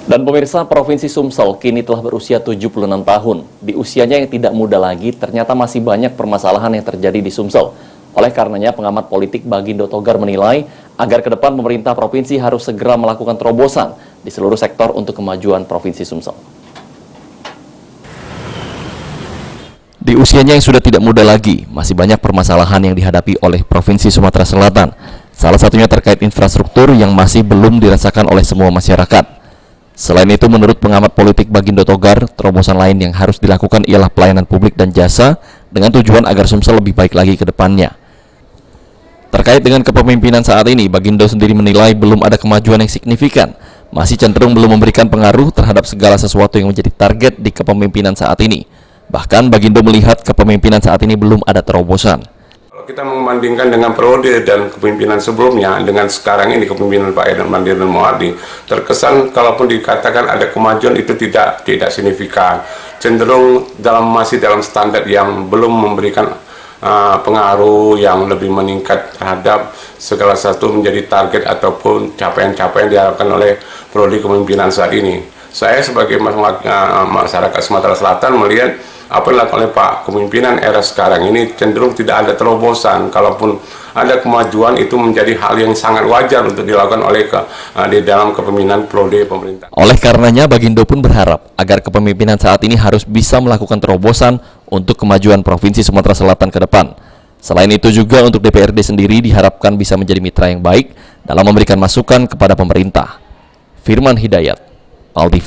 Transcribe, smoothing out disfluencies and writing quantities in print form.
Dan pemirsa, Provinsi Sumsel kini telah berusia 76 tahun. Di usianya yang tidak muda lagi, ternyata masih banyak permasalahan yang terjadi di Sumsel. Oleh karenanya, pengamat politik Bagindo Togar menilai agar ke depan pemerintah provinsi harus segera melakukan terobosan di seluruh sektor untuk kemajuan Provinsi Sumsel. Di usianya yang sudah tidak muda lagi, masih banyak permasalahan yang dihadapi oleh Provinsi Sumatera Selatan. Salah satunya terkait infrastruktur yang masih belum dirasakan oleh semua masyarakat. Selain itu, menurut pengamat politik Bagindo Togar, terobosan lain yang harus dilakukan ialah pelayanan publik dan jasa dengan tujuan agar Sumsel lebih baik lagi ke depannya. Terkait dengan kepemimpinan saat ini, Bagindo sendiri menilai belum ada kemajuan yang signifikan, masih cenderung belum memberikan pengaruh terhadap segala sesuatu yang menjadi target di kepemimpinan saat ini. Bahkan Bagindo melihat kepemimpinan saat ini belum ada terobosan. Kita membandingkan dengan periode dan kepemimpinan sebelumnya dengan sekarang ini kepemimpinan Pak Eden Mandir dan Muhardi, terkesan kalaupun dikatakan ada kemajuan itu tidak signifikan, cenderung masih dalam standar yang belum memberikan pengaruh yang lebih meningkat terhadap segala sesuatu menjadi target ataupun capaian-capaian yang diharapkan oleh periode kepemimpinan saat ini. Saya sebagai masyarakat Sumatera Selatan melihat apa yang dilakukan oleh Pak kepemimpinan era sekarang ini cenderung tidak ada terobosan. Kalaupun ada kemajuan itu menjadi hal yang sangat wajar untuk dilakukan oleh di dalam kepemimpinan periode pemerintah. Oleh karenanya, Bagindo pun berharap agar kepemimpinan saat ini harus bisa melakukan terobosan untuk kemajuan Provinsi Sumatera Selatan ke depan. Selain itu juga untuk DPRD sendiri diharapkan bisa menjadi mitra yang baik dalam memberikan masukan kepada pemerintah. Firman Hidayat, PAL TV.